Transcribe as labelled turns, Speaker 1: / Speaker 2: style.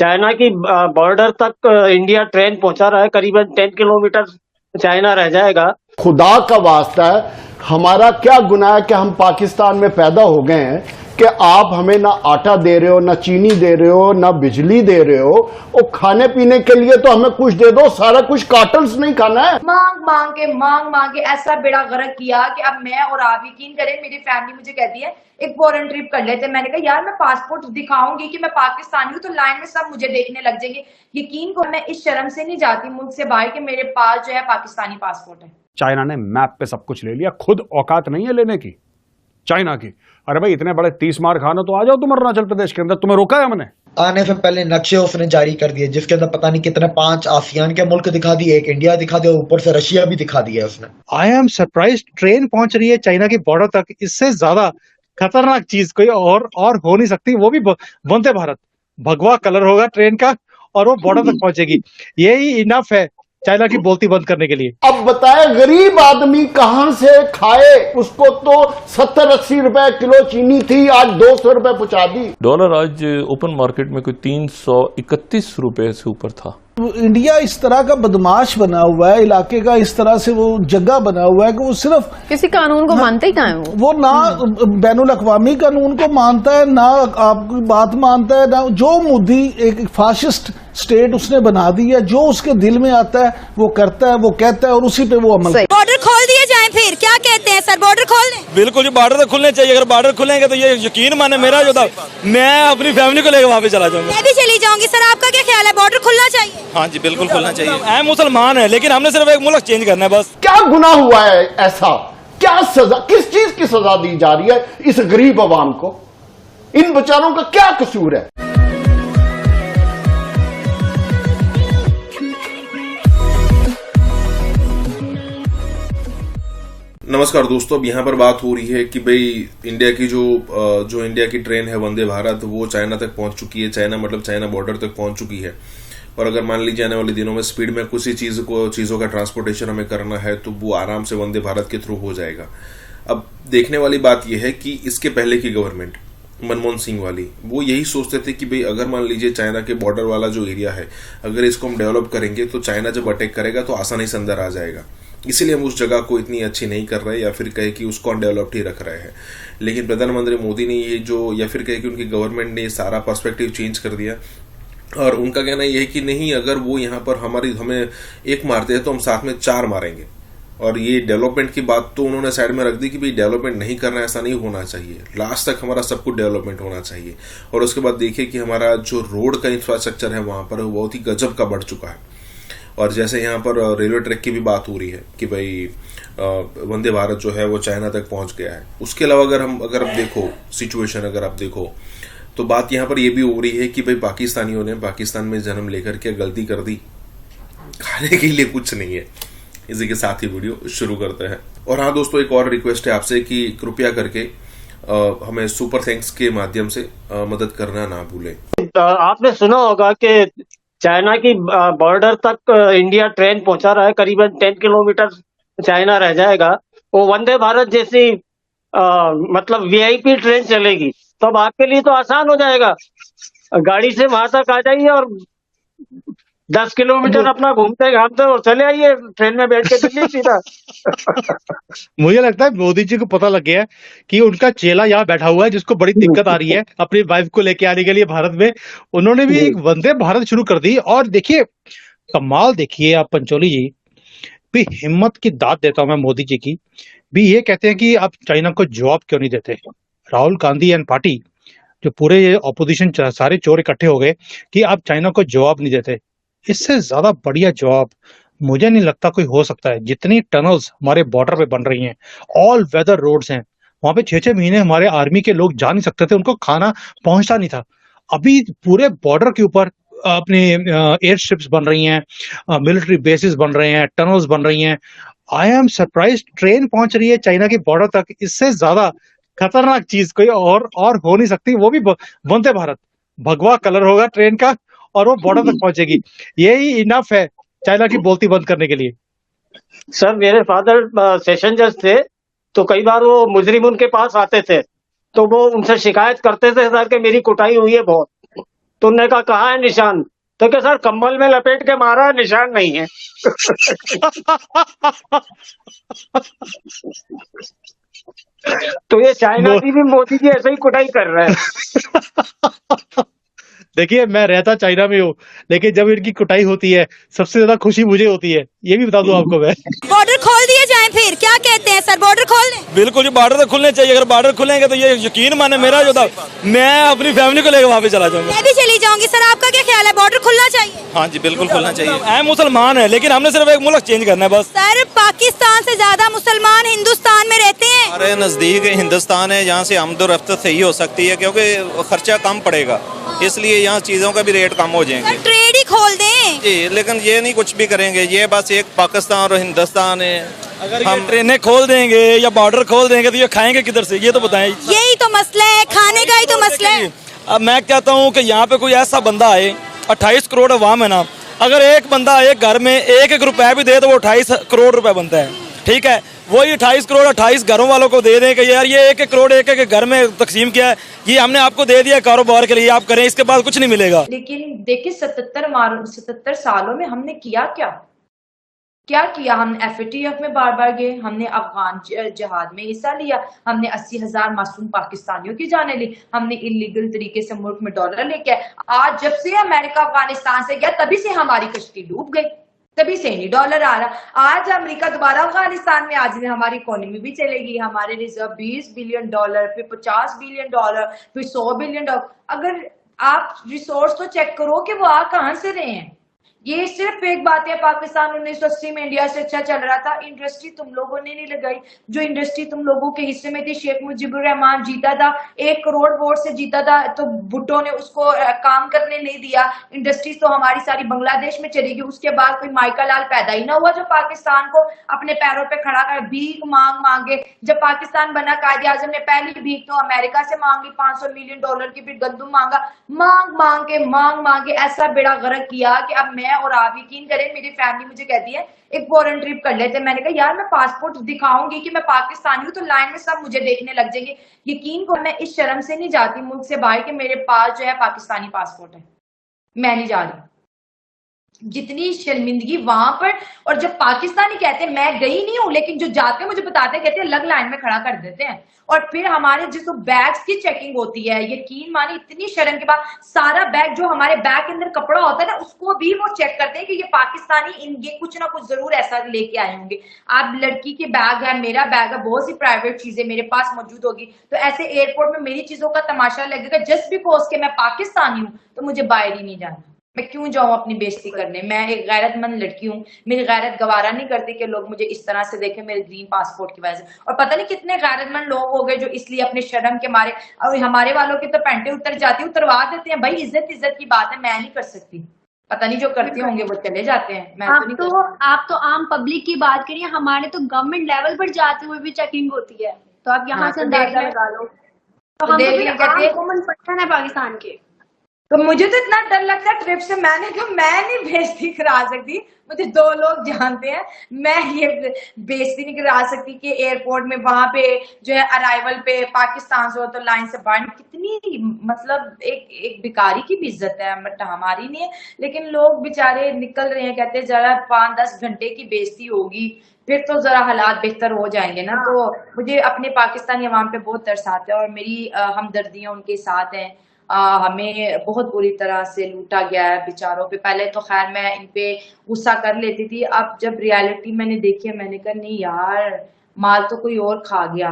Speaker 1: China की border तक India train पहुंचा रहा है, करीबन 10 किलोमीटर चाइना रह जाएगा।
Speaker 2: खुदा का वास्ता है, हमारा क्या गुनाह है कि हम पाकिस्तान में पैदा हो गए हैं कि आप हमें ना आटा दे रहे हो, ना चीनी दे रहे हो, ना बिजली दे रहे हो, और खाने पीने के लिए तो हमें कुछ दे दो, सारा कुछ कार्टन्स नहीं खाना है।
Speaker 3: मांग मांग के ऐसा बेड़ा गर्क किया कि अब मैं और आप यकीन करें, मेरी फैमिली मुझे कहती है एक फॉरेन ट्रिप कर लेते। मैंने कहा यार मैं पासपोर्ट दिखाऊंगी कि मैं पाकिस्तानी हूँ तो लाइन में सब मुझे देखने लग जाएंगे। यकीन को मैं इस शर्म से नहीं जाती मुल्क से बाहर कि मेरे पास जो है पाकिस्तानी पासपोर्ट है।
Speaker 4: चाइना ने मैप पे सब कुछ ले लिया, खुद औकात नहीं है लेने की चाइना की। अरे भाई इतने बड़े 30 मार खाना तो आ जाओ तुम अरुणाचल प्रदेश के अंदर, तुम्हें रोका है हमने?
Speaker 5: आने से पहले नक्शे उसने जारी कर दिए जिसके अंदर पता नहीं कितने 5 आसियान के मुल्क दिखा दिए, एक इंडिया दिखा दिया, ऊपर से रशिया भी दिखा दिया उसने।
Speaker 6: आई एम सरप्राइज, ट्रेन पहुंच रही है चाइना की बॉर्डर तक। इससे ज्यादा खतरनाक चीज कोई और हो नहीं सकती, वो भी वंदे भारत। भगवा कलर होगा ट्रेन का और वो बॉर्डर तक पहुंचेगी। यही इनफ है चाइना की बोलती बंद करने के लिए।
Speaker 2: अब बताए गरीब आदमी कहां से खाए? उसको तो 70-80 रुपए किलो चीनी थी, आज 200 रुपए पहुंचा दी।
Speaker 7: डॉलर आज ओपन मार्केट में कोई 331 रुपए से ऊपर था।
Speaker 8: इंडिया इस तरह का बदमाश बना हुआ है, इलाके का इस तरह से वो जगह बना हुआ है कि वो सिर्फ
Speaker 9: किसी कानून को मानते ही कहाँ है
Speaker 8: वो ना बैनुल अक़वामी कानून को मानता है, ना आपकी बात मानता है, ना जो मोदी एक फाशिस्ट स्टेट उसने बना दी है, जो उसके दिल में आता है वो करता है, वो कहता है और उसी पे वो अमल।
Speaker 10: बॉर्डर खोल दिए जाए, फिर क्या कहते हैं सर? बॉर्डर खोल दें?
Speaker 11: बिल्कुल जी, बॉर्डर तो खुलने चाहिए। अगर बॉर्डर खुलेंगे तो ये यकीन माने मेरा जो था, मैं अपनी फैमिली को लेकर वहाँ पे चला जाऊंगा।
Speaker 10: मैं भी चली जाऊंगी। सर आपका क्या ख्याल है, बॉर्डर खुलना चाहिए?
Speaker 11: हाँ जी बिल्कुल खुलना चाहिए। हम मुसलमान है लेकिन हमने सिर्फ एक मुल्क चेंज करना है बस।
Speaker 2: क्या गुनाह हुआ है ऐसा? क्या सजा, किस चीज की सजा दी जा रही है इस गरीब आवाम को? इन बेचारों का क्या कसूर है?
Speaker 12: नमस्कार दोस्तों, अब यहाँ पर बात हो रही है कि भाई इंडिया की जो इंडिया की ट्रेन है वंदे भारत, वो चाइना तक पहुंच चुकी है। चाइना मतलब चाइना बॉर्डर तक पहुंच चुकी है। और अगर मान लीजिए आने वाले दिनों में स्पीड में कुछ ही चीज़ों का ट्रांसपोर्टेशन हमें करना है तो वो आराम से वंदे भारत के थ्रू हो जाएगा। अब देखने वाली बात यह है कि इसके पहले की गवर्नमेंट मनमोहन सिंह वाली, वो यही सोचते थे कि भाई अगर मान लीजिए चाइना के बॉर्डर वाला जो एरिया है, अगर इसको हम डेवलप करेंगे तो चाइना जब अटैक करेगा तो आसानी से अंदर आ जाएगा, इसीलिए हम उस जगह को इतनी अच्छी नहीं कर रहे, या फिर कहे कि उसको अनडेवलप्ड ही रख रहे हैं। लेकिन प्रधानमंत्री मोदी ने ये जो, या फिर कहे कि उनकी गवर्नमेंट ने सारा पर्सपेक्टिव चेंज कर दिया। और उनका कहना यह है कि नहीं, अगर वो यहाँ पर हमें एक मारते हैं तो हम साथ में 4 मारेंगे। और ये डेवलपमेंट की बात तो उन्होंने साइड में रख दी कि भाई डेवलपमेंट नहीं करना, ऐसा नहीं होना चाहिए। लास्ट तक हमारा सब कुछ डेवलपमेंट होना चाहिए। और उसके बाद देखिए कि हमारा जो रोड का इंफ्रास्ट्रक्चर है वहाँ पर वो बहुत ही गजब का बढ़ चुका है। और जैसे यहाँ पर रेलवे ट्रैक की भी बात हो रही है कि भाई वंदे भारत जो है वो चाइना तक पहुंच गया है। उसके अलावा अगर आप देखो सिचुएशन, अगर आप देखो तो बात यहाँ पर ये भी हो रही है कि भाई पाकिस्तानियों ने पाकिस्तान में जन्म लेकर के गलती कर दी, खाने के लिए कुछ नहीं है। इसी के साथ ही वीडियो शुरू करते हैं। और हाँ दोस्तों, एक और रिक्वेस्ट है आपसे कि कृपया करके हमें सुपर थैंक्स के माध्यम से मदद करना ना भूलें।
Speaker 1: आपने सुना होगा कि चाइना की बॉर्डर तक इंडिया ट्रेन पहुंचा रहा है, करीबन 10 किलोमीटर चाइना रह जाएगा। वो वंदे भारत जैसी मतलब वीआईपी ट्रेन चलेगी तो अब आपके लिए तो आसान हो जाएगा। गाड़ी से वहां तक आ जाइए और 10 किलोमीटर अपना घूमते घामते और चले आइए ट्रेन में बैठ के दिल्ली सीधा।
Speaker 6: मुझे लगता है मोदी जी को पता लग गया कि उनका चेला यहाँ बैठा हुआ है जिसको बड़ी दिक्कत आ रही है अपनी वाइफ को लेके आने के लिए भारत में। उन्होंने भी एक वंदे भारत शुरू कर दी। और देखिए कमाल, देखिए आप पंचोली जी भी हिम्मत की दाद देता हूं मैं मोदी जी की भी। ये कहते हैं कि आप चाइना को जवाब क्यों नहीं देते। राहुल गांधी एंड पार्टी जो पूरे ऑपोजिशन सारे चोर इकट्ठे हो गए कि आप चाइना को जवाब नहीं देते। इससे ज्यादा बढ़िया जवाब मुझे नहीं लगता कोई हो सकता है। जितनी टनल्स हमारे बॉर्डर पे बन रही हैं, ऑल वेदर रोड्स हैं, वहां पे 6-6 महीने हमारे आर्मी के लोग जा नहीं सकते थे, उनको खाना पहुंचता नहीं था। अभी पूरे बॉर्डर के ऊपर अपने एयर स्ट्रिप्स बन रही हैं, मिलिट्री बेसिस बन रहे हैं, टनल्स बन रही हैं। आई एम सरप्राइज, ट्रेन पहुंच रही है चाइना की बॉर्डर तक। इससे ज्यादा खतरनाक चीज कोई और हो नहीं सकती, वो भी वंदे भारत। भगवा कलर होगा ट्रेन का और वो बॉर्डर तक पहुंचेगी। यही इनफ है चाइना की बोलती बंद करने के लिए।
Speaker 1: सर मेरे फादर सेशन जज थे, तो कई बार वो मुजरिम उनके पास आते थे तो वो उनसे शिकायत करते थे सर कि मेरी कुटाई हुई है बहुत। तुमने कहा कहाँ है निशान? तो क्या सर कंबल में लपेट के मारा है, निशान नहीं है। तो ये चाइना की भी मोदी जी ऐसे ही कुटाई कर रहे हैं।
Speaker 6: देखिए, मैं रहता चाइना में हूँ, लेकिन जब इनकी कुटाई होती है सबसे ज्यादा खुशी मुझे होती है, ये भी बता दूं आपको मैं।
Speaker 10: बॉर्डर खोल दिए जाएं फिर, क्या कहते हैं सर, बॉर्डर खोल दें?
Speaker 11: बिल्कुल, ये बॉर्डर तो खुलने चाहिए। अगर बॉर्डर खुलेंगे तो ये यकीन माने मेरा जो था, मैं अपनी फैमिली को लेकर वहाँ पे चला जाऊंगा।
Speaker 10: मैं भी चली जाऊंगी सर, आपका क्या ख्याल है, बॉर्डर खुलना चाहिए?
Speaker 11: हाँ जी, बिल्कुल खुलना चाहिए। हम मुसलमान है, लेकिन हमने सिर्फ एक मुल्क चेंज करना है बस।
Speaker 10: सर पाकिस्तान से ज्यादा मुसलमान हिंदुस्तान में रहते हैं।
Speaker 13: हमारे नजदीक हिंदुस्तान है, यहाँ से आमदोरफ्त सही हो सकती है क्योंकि खर्चा कम पड़ेगा, इसलिए यहाँ चीजों का भी रेट कम हो जाएंगे।
Speaker 10: ट्रेड ही खोल दें
Speaker 13: जी, लेकिन ये नहीं कुछ भी करेंगे, ये बस एक पाकिस्तान और हिंदुस्तान है।
Speaker 11: अगर हम ट्रेनें खोल देंगे या बॉर्डर खोल देंगे तो ये खाएंगे किधर से, ये तो बताएं।
Speaker 10: यही तो मसला है, खाने का ही तो मसला है।
Speaker 11: अब मैं कहता हूँ कि यहाँ पे कोई ऐसा बंदा आए, 28 करोड़ अवाम है ना, अगर एक बंदा एक घर में एक रुपया भी दे तो वो 28 करोड़ रुपए बनता है, ठीक है। वही 28 करोड़ 28 घरों वालों को दे दें कि यार ये एक करोड़ एक घर में तकसीम किया है, ये हमने आपको दे दिया कारोबार के लिए, आप करें, इसके बाद कुछ नहीं मिलेगा।
Speaker 3: लेकिन देखिए 77 सालों में हमने किया क्या किया? हम FATF में बार बार गए, हमने अफगान जिहाद में हिस्सा लिया, हमने 80,000 मासूम पाकिस्तानियों की जाने ली, हमने इलीगल तरीके से मुल्क में डॉलर लेके, आज जब से अमेरिका अफगानिस्तान से गया तभी से हमारी कश्ती डूब गई, तभी से नहीं डॉलर आ रहा। आज अमेरिका दोबारा अफगानिस्तान में, आज हमारी इकोनॉमी भी चलेगी, हमारे रिजर्व 20 बिलियन डॉलर, फिर 50 बिलियन डॉलर, फिर 100 बिलियन डॉलर। अगर आप रिसोर्स तो चेक करो कि वो आ कहां से रहे हैं। ये सिर्फ एक बात है, पाकिस्तान 1980 में इंडिया से अच्छा चल रहा था, इंडस्ट्री तुम लोगों ने नहीं लगाई, जो इंडस्ट्री तुम लोगों के हिस्से में थी। शेख मुजीबुर रहमान जीता था, 1 करोड़ वोट से जीता था, तो भुट्टो ने उसको काम करने नहीं दिया। इंडस्ट्रीज तो हमारी सारी बांग्लादेश में चली गई। उसके बाद कोई माइका लाल पैदा ही ना हुआ जो पाकिस्तान को अपने पैरों पे खड़ा कर भीख मांगे। जब पाकिस्तान बना, कायदे आजम ने पहली भीख तो अमेरिका से मांगी, 500 मिलियन डॉलर की, फिर गंदुम मांगा, मांग के ऐसा बेड़ा गर्क किया कि अब मैं और आप यकीन करें, मेरी फैमिली मुझे कहती है एक फॉरेन ट्रिप कर लेते। मैंने कहा यार मैं पासपोर्ट दिखाऊंगी कि मैं पाकिस्तानी हूँ तो लाइन में सब मुझे देखने लग जाएंगे। यकीन को मैं इस शर्म से नहीं जाती मुल्क से बाहर कि मेरे पास जो है पाकिस्तानी पासपोर्ट है, मैं नहीं जा रही। जितनी शर्मिंदगी वहां पर, और जब पाकिस्तानी कहते हैं, मैं गई नहीं हूं लेकिन जो जाते हैं मुझे बताते हैं, कहते हैं अलग लाइन में खड़ा कर देते हैं। और फिर हमारे जिसको बैग्स की चेकिंग होती है, यकीन मानिए इतनी शर्म के बाद सारा बैग, जो हमारे बैग के अंदर कपड़ा होता है ना, उसको भी वो चेक करते हैं कि ये पाकिस्तानी, ये कुछ ना कुछ जरूर ऐसा लेके आए होंगे। अब लड़की के बैग है, मेरा बैग है, बहुत सी प्राइवेट चीजें मेरे पास मौजूद होगी, तो ऐसे एयरपोर्ट में मेरी चीजों का तमाशा लगेगा जस्ट बिकॉज के मैं पाकिस्तानी हूँ, तो मुझे बाहर ही नहीं जाना। मैं क्यों जाऊं अपनी बेइज्जती करने? मैं एक गैरतमंद लड़की हूँ, मेरी गैरत गवारा नहीं करती कि लोग मुझे इस तरह से देखें मेरे ग्रीन पासपोर्ट की वजह से। और पता नहीं कितने गैरतमंद लोग हो गए जो इसलिए अपने शर्म के मारे, और हमारे वालों की तो पैंटें उतर जाती, उतरवा देते हैं। भाई इज्जत की बात है, मैं नहीं कर सकती। पता नहीं जो करते होंगे वो चले जाते हैं, मैं तो नहीं कर सकती।
Speaker 14: आप तो आम पब्लिक की बात करिए, हमारे तो गवर्नमेंट लेवल पर जाते हुए भी चेकिंग होती है, तो आप यहाँ से अंदाजा लगा लो। तो हम पर्सन है पाकिस्तान के,
Speaker 3: तो मुझे तो इतना डर लगता है ट्रिप से। मैंने कहा मैं नहीं बेइज्जती करा सकती, मुझे 2 लोग जानते हैं, मैं ये बेइज्जती नहीं करा सकती कि एयरपोर्ट में वहां पे जो है अराइवल पे पाकिस्तान से हो तो लाइन से बाहर। कितनी मतलब एक भिखारी की भी इज्जत है, हमारी नहीं है, लेकिन लोग बेचारे निकल रहे हैं, कहते हैं जरा 5-10 घंटे की बेइज्जती होगी फिर तो जरा हालात बेहतर हो जाएंगे ना। तो मुझे अपने पाकिस्तानी अवाम पे बहुत तरस आता है और मेरी हमदर्दियां उनके साथ हैं। हमें बहुत बुरी तरह से लूटा गया है बेचारों पे। पहले तो खैर मैं इन पे गुस्सा कर लेती थी, अब जब रियलिटी मैंने देखी है, मैंने कहा नहीं यार, माल तो कोई और खा गया।